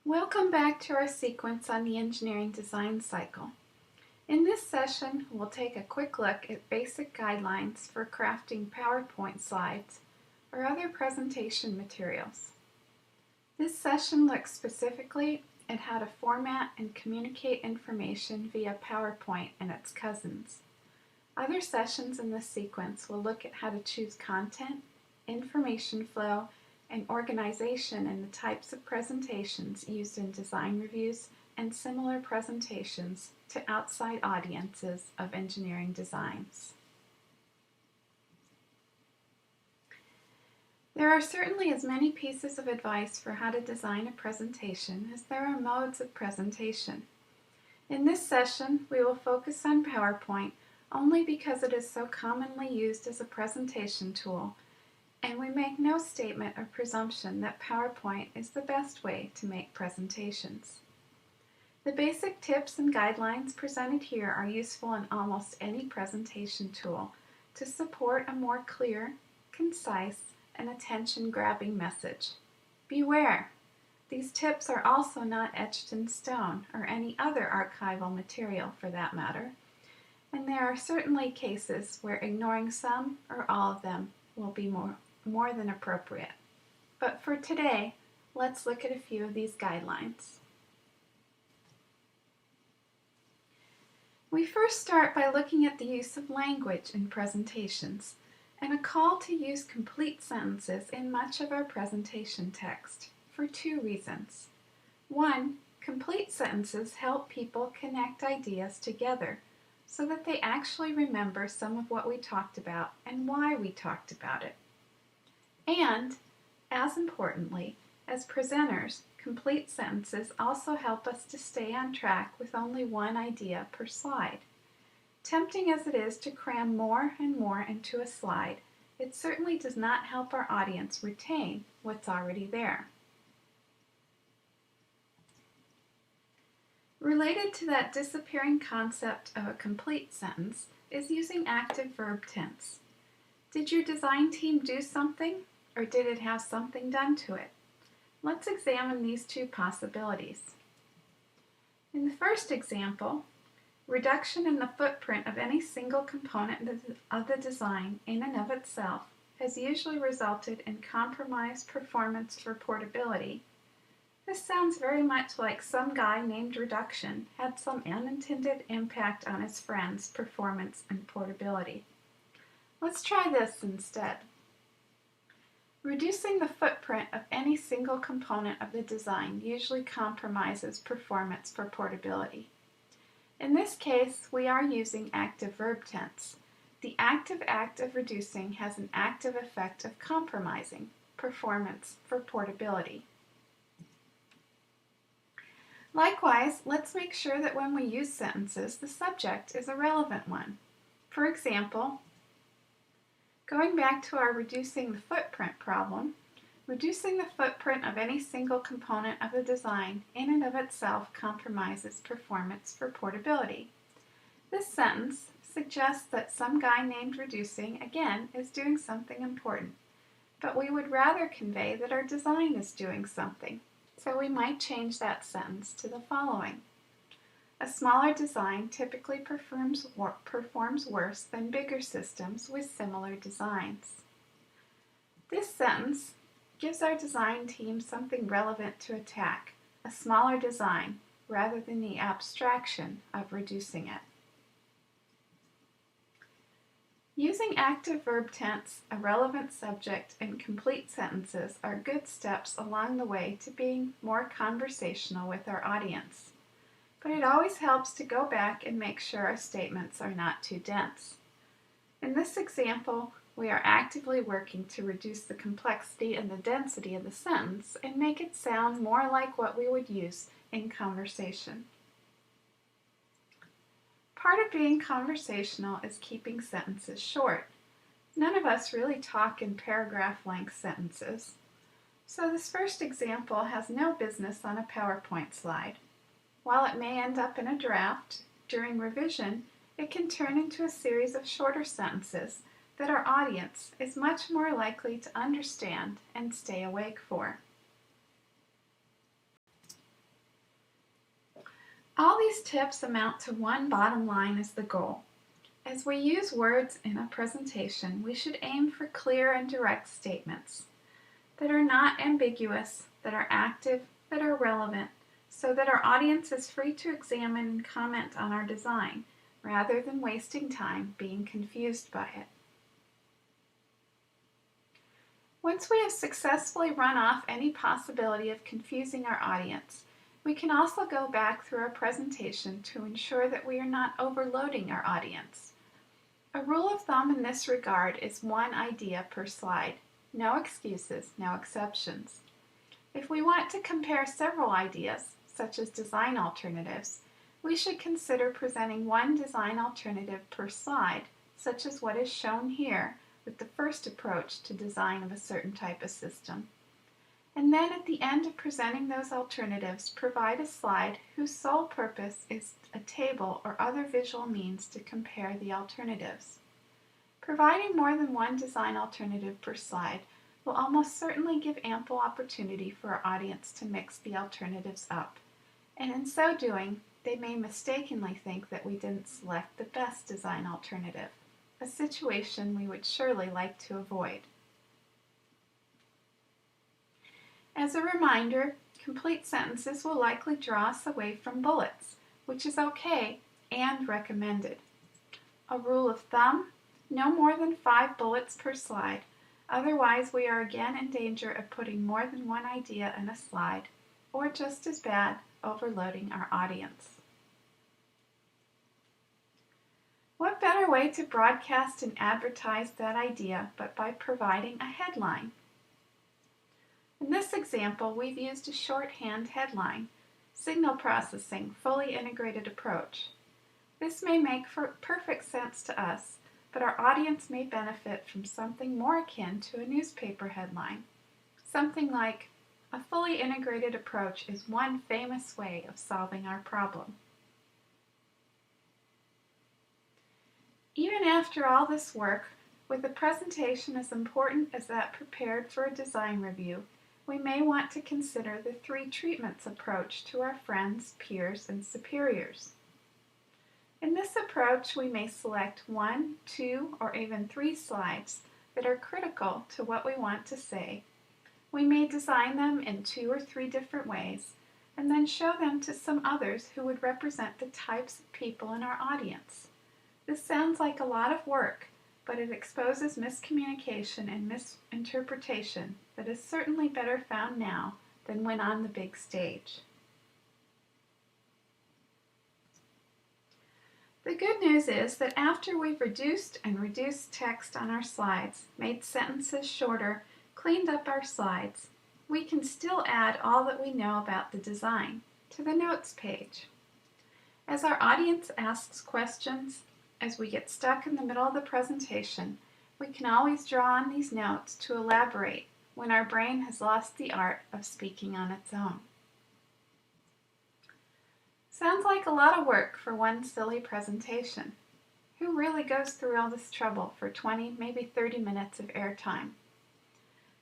Welcome back to our sequence on the engineering design cycle. In this session, we'll take a quick look at basic guidelines for crafting PowerPoint slides or other presentation materials. This session looks specifically at how to format and communicate information via PowerPoint and its cousins. Other sessions in this sequence will look at how to choose content, information flow, and organization in the types of presentations used in design reviews and similar presentations to outside audiences of engineering designs. There are certainly as many pieces of advice for how to design a presentation as there are modes of presentation. In this session, we will focus on PowerPoint only because it is so commonly used as a presentation tool, and we make no statement or presumption that PowerPoint is the best way to make presentations. The basic tips and guidelines presented here are useful in almost any presentation tool to support a more clear, concise, and attention-grabbing message. Beware! These tips are also not etched in stone or any other archival material for that matter, and there are certainly cases where ignoring some or all of them will be more than appropriate. But for today, let's look at a few of these guidelines. We first start by looking at the use of language in presentations and a call to use complete sentences in much of our presentation text for two reasons. One, complete sentences help people connect ideas together so that they actually remember some of what we talked about and why we talked about it. And, as importantly, as presenters, complete sentences also help us to stay on track with only one idea per slide. Tempting as it is to cram more and more into a slide, it certainly does not help our audience retain what's already there. Related to that disappearing concept of a complete sentence is using active verb tense. Did your design team do something, or did it have something done to it? Let's examine these two possibilities. In the first example, reduction in the footprint of any single component of the design in and of itself has usually resulted in compromised performance for portability. This sounds very much like some guy named Reduction had some unintended impact on his friend's performance and portability. Let's try this instead. Reducing the footprint of any single component of the design usually compromises performance for portability. In this case, we are using active verb tense. The active act of reducing has an active effect of compromising performance for portability. Likewise, let's make sure that when we use sentences, the subject is a relevant one. For example, going back to our reducing the footprint problem, reducing the footprint of any single component of the design in and of itself compromises performance for portability. This sentence suggests that some guy named Reducing, again, is doing something important, but we would rather convey that our design is doing something. So we might change that sentence to the following. A smaller design typically performs worse than bigger systems with similar designs. This sentence gives our design team something relevant to attack, a smaller design, rather than the abstraction of reducing it. Using active verb tense, a relevant subject, and complete sentences are good steps along the way to being more conversational with our audience. But it always helps to go back and make sure our statements are not too dense. In this example, we are actively working to reduce the complexity and the density of the sentence and make it sound more like what we would use in conversation. Part of being conversational is keeping sentences short. None of us really talk in paragraph-length sentences. So this first example has no business on a PowerPoint slide. While it may end up in a draft, during revision, it can turn into a series of shorter sentences that our audience is much more likely to understand and stay awake for. All these tips amount to one bottom line as the goal. As we use words in a presentation, we should aim for clear and direct statements that are not ambiguous, that are active, that are relevant, so that our audience is free to examine and comment on our design, rather than wasting time being confused by it. Once we have successfully run off any possibility of confusing our audience, we can also go back through our presentation to ensure that we are not overloading our audience. A rule of thumb in this regard is one idea per slide. No excuses, no exceptions. If we want to compare several ideas, such as design alternatives, we should consider presenting one design alternative per slide, such as what is shown here with the first approach to design of a certain type of system. And then at the end of presenting those alternatives, provide a slide whose sole purpose is a table or other visual means to compare the alternatives. Providing more than one design alternative per slide will almost certainly give ample opportunity for our audience to mix the alternatives up, and in so doing, they may mistakenly think that we didn't select the best design alternative, a situation we would surely like to avoid. As a reminder, complete sentences will likely draw us away from bullets, which is okay and recommended. A rule of thumb: no more than 5 bullets per slide, otherwise we are again in danger of putting more than one idea in a slide, or just as bad, overloading our audience. What better way to broadcast and advertise that idea but by providing a headline? In this example, we've used a shorthand headline, Signal Processing, Fully Integrated Approach. This may make perfect sense to us, but our audience may benefit from something more akin to a newspaper headline. Something like, a fully integrated approach is one famous way of solving our problem. Even after all this work, with a presentation as important as that prepared for a design review, we may want to consider the 3 treatments approach to our friends, peers, and superiors. In this approach, we may select 1, 2, or even 3 slides that are critical to what we want to say. We may design them in 2 or 3 different ways, and then show them to some others who would represent the types of people in our audience. This sounds like a lot of work, but it exposes miscommunication and misinterpretation that is certainly better found now than when on the big stage. The good news is that after we've reduced text on our slides, made sentences shorter, cleaned up our slides, we can still add all that we know about the design to the notes page. As our audience asks questions, as we get stuck in the middle of the presentation, we can always draw on these notes to elaborate when our brain has lost the art of speaking on its own. Sounds like a lot of work for one silly presentation. Who really goes through all this trouble for 20, maybe 30 minutes of airtime?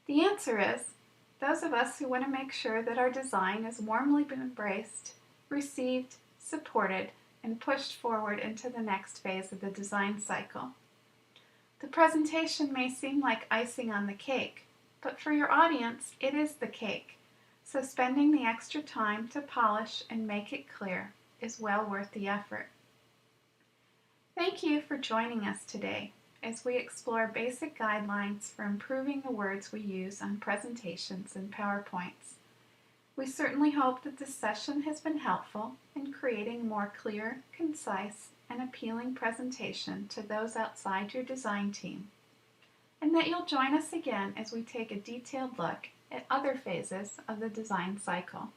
The answer is those of us who want to make sure that our design is warmly embraced, received, supported, and pushed forward into the next phase of the design cycle. The presentation may seem like icing on the cake, but for your audience, it is the cake. So spending the extra time to polish and make it clear is well worth the effort. Thank you for joining us today as we explore basic guidelines for improving the words we use on presentations and PowerPoints. We certainly hope that this session has been helpful in creating a more clear, concise, and appealing presentation to those outside your design team, and that you'll join us again as we take a detailed look at other phases of the design cycle.